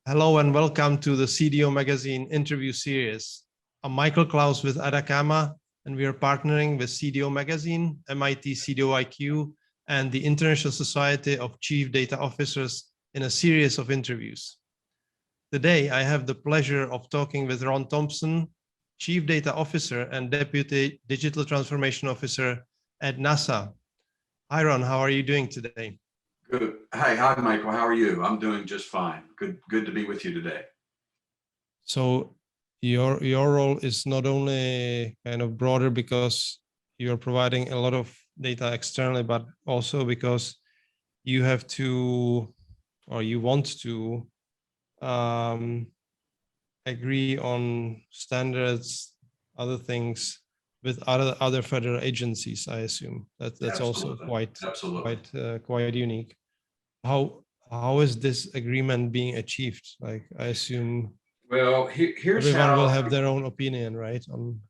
Hello and welcome to the CDO magazine interview series. I'm Michal Klaus with Ataccama, and we are partnering with CDO magazine, MIT CDO IQ, and the International Society of Chief Data Officers in a series of interviews. Today, I have the pleasure of talking with Ron Thompson, Chief Data Officer and Deputy Digital Transformation Officer at NASA. Hi, Ron, how are you doing today? Good. Hi, Michael. How are you? I'm doing just fine. Good to be with you today. So your role is not only kind of broader because you're providing a lot of data externally, but also because you have to, or you want to agree on standards, other things with other federal agencies. I assume that's also quite unique. How is this agreement being achieved? Like, I assume, well, here's everyone how, will have their own opinion, right?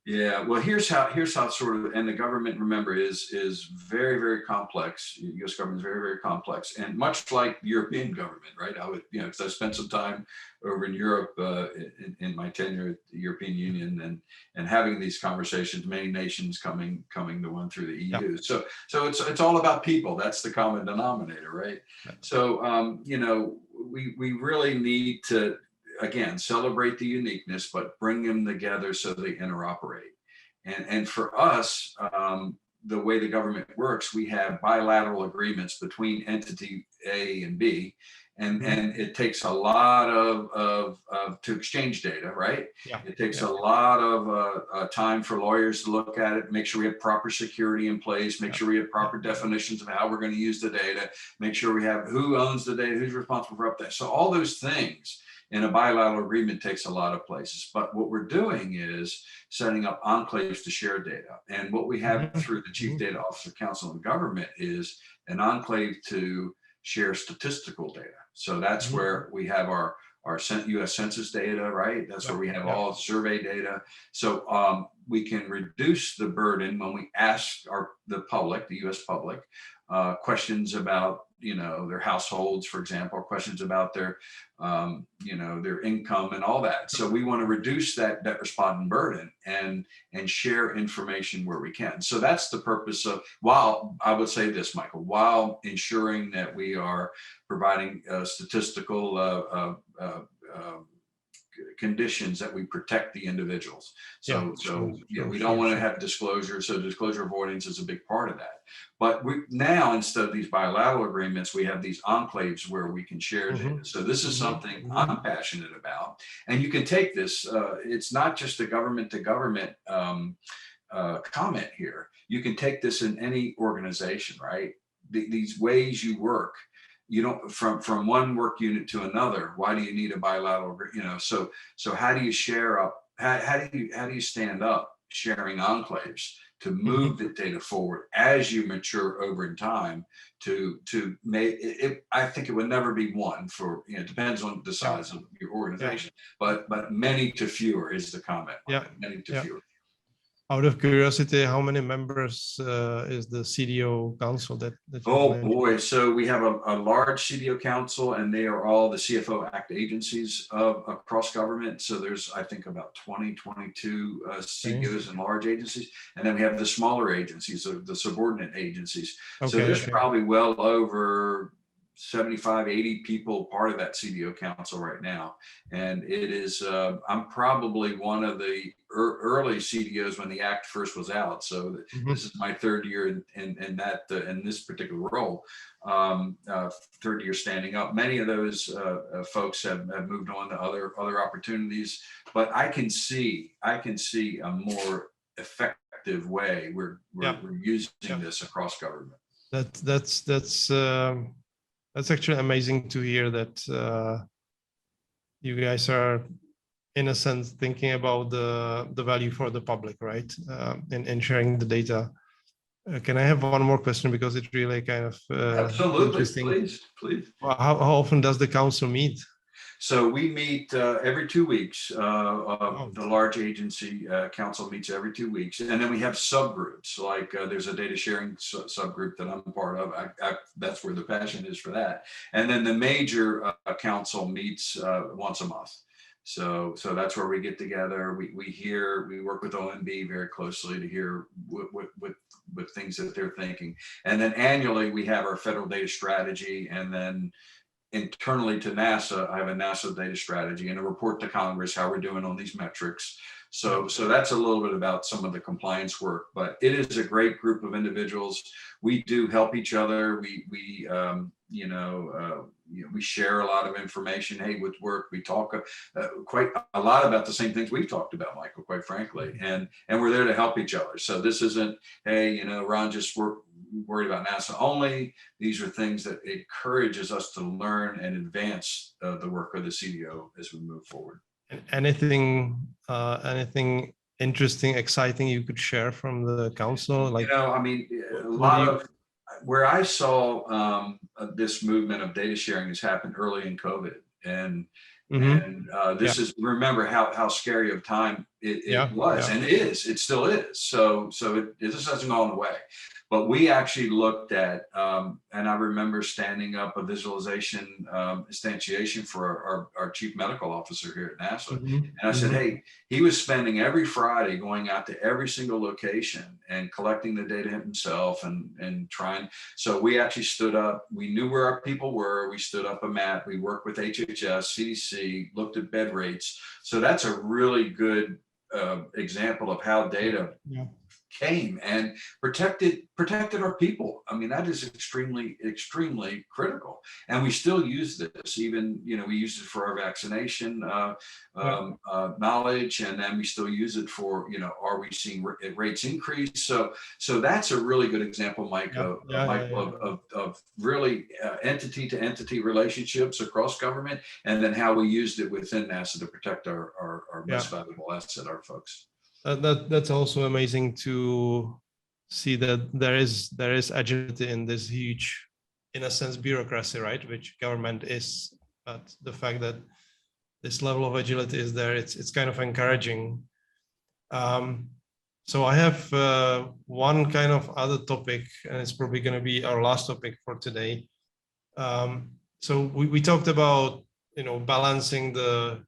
Yeah. Well, here's how sort of, and the government, remember, is very, very complex. U.S. government is very, very complex, and much like European government, right? I would, because I spent some time over in Europe in my tenure at the European Union, and having these conversations, many nations coming to one through the EU. Yeah. So it's all about people. That's the common denominator, right? Yeah. So we really need to, again, celebrate the uniqueness, but bring them together so they interoperate. And for us, the way the government works, we have bilateral agreements between entity A and B, and it takes a lot of to exchange data, right? Yeah. It takes a lot of time for lawyers to look at it, make sure we have proper security in place, make sure we have proper definitions of how we're going to use the data, make sure we have who owns the data, who's responsible for update. So all those things in a bilateral agreement takes a lot of places. But what we're doing is setting up enclaves to share data. And what we have through the Chief Data Officer Council of Government is an enclave to share statistical data. So that's where we have our US Census data, right? That's where we have all survey data. So we can reduce the burden when we ask the public, the US public, questions about their households, for example, questions about their their income and all that. So we want to reduce that respondent burden and share information where we can. So that's the purpose of, while I would say this, Michael, while ensuring that we are providing statistical conditions that we protect the individuals. So we don't want to have disclosure. So disclosure avoidance is a big part of that. But now, instead of these bilateral agreements, we have these enclaves where we can share data. So this is something I'm passionate about. And you can take this, it's not just a government to government comment here. You can take this in any organization, right? These ways you work, you don't from one work unit to another. Why do you need a bilateral? So how do you share up? How do you stand up sharing enclaves to move the data forward as you mature over time? To make it, I think it would never be one for it depends on the size of your organization, but many to fewer is the comment. Many to fewer. Out of curiosity, how many members is the CDO council that oh boy, so we have a large CDO council, and they are all the CFO Act agencies across government. So there's, I think, about 22 CDOs and large agencies. And then we have the smaller agencies, the subordinate agencies. So there's probably well over 75, 80 people part of that CDO council right now. And it is, I'm probably one of the early CDOs when the Act first was out. So this is my third year in this particular role, third year standing up. Many of those folks have moved on to other opportunities, but I can see a more effective way we're using this across government. That's actually amazing to hear that you guys are, in a sense, thinking about the value for the public, right? And sharing the data. Can I have one more question, because it really kind of absolutely interesting. Please. Well, how often does the council meet? So we meet every 2 weeks. Oh, The large agency council meets every 2 weeks, and then we have subgroups. Like there's a data sharing subgroup that I'm a part of. That's where the passion is for that. And then the major council meets once a month. So that's where we get together. We work with OMB very closely to hear what things that they're thinking. And then annually we have our federal data strategy, and then internally to NASA, I have a NASA data strategy and a report to Congress how we're doing on these metrics. So that's a little bit about some of the compliance work, but it is a great group of individuals. We do help each other. We share a lot of information. Hey, with work, we talk quite a lot about the same things we've talked about, Michael, quite frankly, and we're there to help each other. So this isn't, hey, Ron just worried about NASA only. These are things that encourages us to learn and advance the work of the CDO as we move forward. anything interesting, exciting you could share from the council? Like, a lot of where I saw this movement of data sharing has happened early in COVID, and this is, remember how scary of time it was and it still is. So this hasn't gone away. But we actually looked at, and I remember standing up a visualization instantiation for our chief medical officer here at NASA. And I said, hey, he was spending every Friday going out to every single location and collecting the data himself and trying. So we actually stood up, we knew where our people were, we stood up a map, we worked with HHS, CDC, looked at bed rates. So that's a really good example of how data came and protected our people. I mean, that is extremely critical, and we still use this. Even we used it for our vaccination knowledge, and then we still use it for are we seeing rates increase? So that's a really good example, Mike, of really entity to entity relationships across government, and then how we used it within NASA to protect our most valuable asset, our folks. That's also amazing to see that there is agility in this huge, in a sense, bureaucracy, right? Which government is, but the fact that this level of agility is there, it's kind of encouraging. So I have one kind of other topic, and it's probably going to be our last topic for today. So we talked about balancing the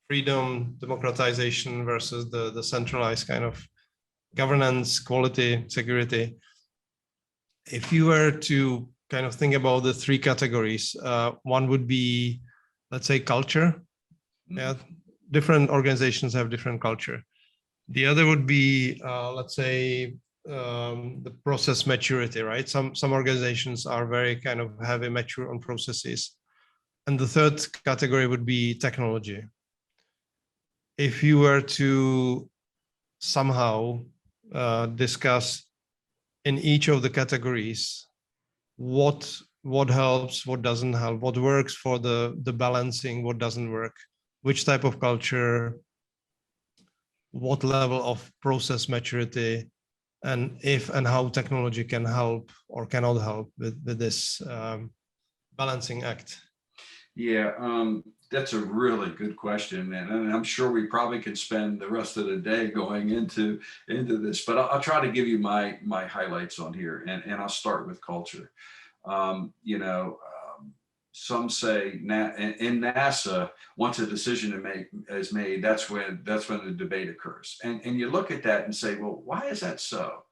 freedom, democratization versus the centralized kind of governance, quality, security. If you were to kind of think about the three categories, one would be, let's say, culture. Yeah, different organizations have different culture. The other would be, let's say, the process maturity, right? Some organizations are very kind of heavy, mature on processes. And the third category would be technology. If you were to somehow discuss in each of the categories what helps, what doesn't help, what works for the balancing, what doesn't work, which type of culture, what level of process maturity, and if and how technology can help or cannot help with this balancing act. Yeah, that's a really good question, and I'm sure we probably could spend the rest of the day going into this, but I'll try to give you my highlights on here, and I'll start with culture. Some say in NASA, once a decision is made, that's when the debate occurs, and you look at that and say, well, why is that so?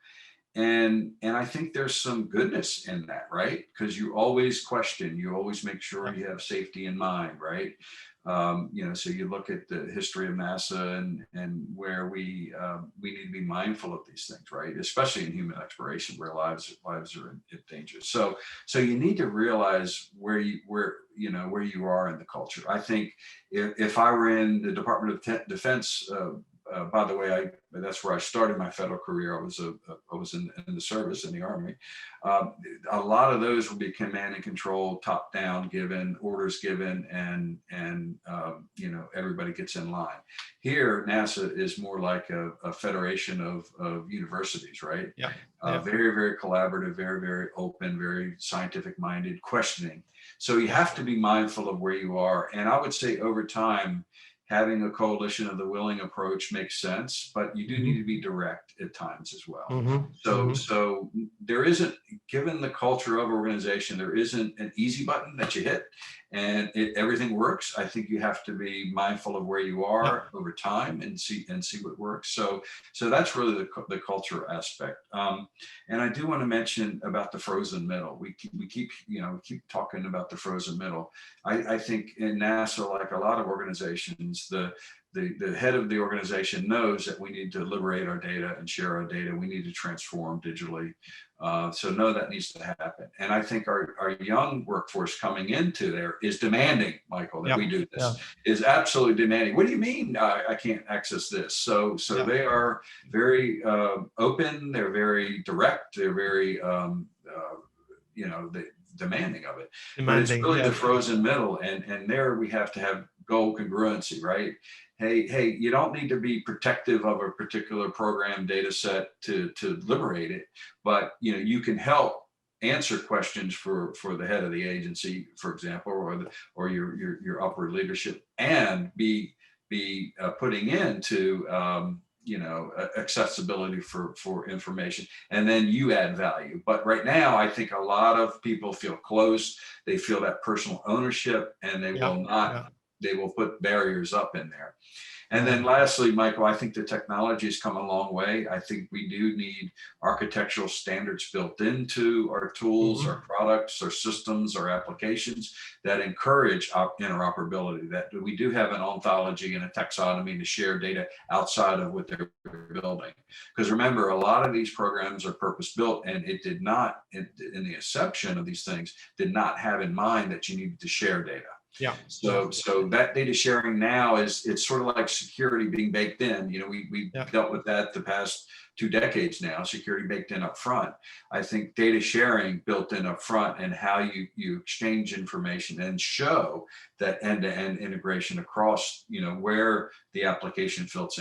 And I think there's some goodness in that, right? Because you always question, you always make sure you have safety in mind, right? So you look at the history of NASA and where we need to be mindful of these things, right? Especially in human exploration, where lives are in danger. So you need to realize where you are in the culture. I think if I were in the Department of Defense by the way, that's where I started my federal career. I was in the service in the Army. A lot of those will be command and control, top down, given orders given, and everybody gets in line. Here, NASA is more like a federation of universities, right? Yeah. Very, very collaborative, very, very open, very scientific minded, questioning. So you have to be mindful of where you are. And I would say over time, having a coalition of the willing approach makes sense, but you do need to be direct at times as well. So there isn't, given the culture of organization, there isn't an easy button that you hit and everything works. I think you have to be mindful of where you are over time and see what works. So that's really the culture aspect. And I do want to mention about the frozen middle. We keep talking about the frozen middle. I think in NASA, like a lot of organizations, the head of the organization knows that we need to liberate our data and share our data. We need to transform digitally. So no, that needs to happen. And I think our young workforce coming into there is demanding, Michael, that we do this, is absolutely demanding. What do you mean I can't access this? So they are very open. They're very direct. They're very, demanding of it. But it's really the frozen middle. And there we have to have goal congruency, right? Hey, you don't need to be protective of a particular program data set to liberate it, but you can help answer questions for the head of the agency, for example, or your upward leadership, and be putting into accessibility for information, and then you add value. But right now, I think a lot of people feel close. They feel that personal ownership, and they will not. They will put barriers up in there. And then lastly, Michael, I think the technology has come a long way. I think we do need architectural standards built into our tools, our products, our systems, our applications that encourage interoperability, that we do have an ontology and a taxonomy to share data outside of what they're building. Because remember, a lot of these programs are purpose built, and it did not, in the inception of these things, did not have in mind that you needed to share data. So that data sharing now it's sort of like security being baked in. We dealt with that the past 2 decades now, security baked in up front. I think data sharing built in up front, and how you exchange information and show that end-to-end integration across, where the application fits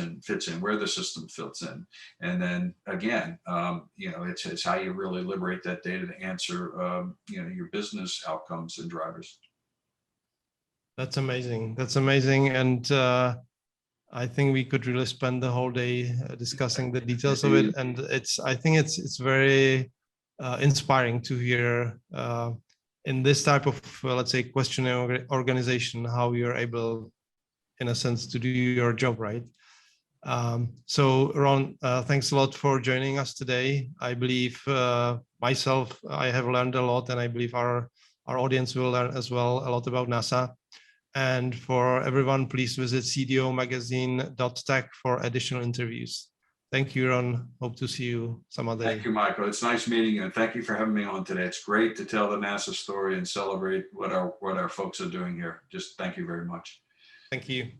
in, where the system fits in. And then again, it's how you really liberate that data to answer, your business outcomes and drivers. That's amazing. That's amazing. And I think we could really spend the whole day discussing the details of it. And I think it's very inspiring to hear in this type of, let's say, questioning organization, how you're able, in a sense, to do your job, right? So Ron, thanks a lot for joining us today. I believe myself, I have learned a lot, and I believe our audience will learn as well a lot about NASA. And for everyone, please visit cdomagazine.tech for additional interviews. Thank you, Ron. Hope to see you some other day. Thank you, Michael. It's nice meeting you, and thank you for having me on today. It's great to tell the NASA story and celebrate what our folks are doing here. Just thank you very much. Thank you.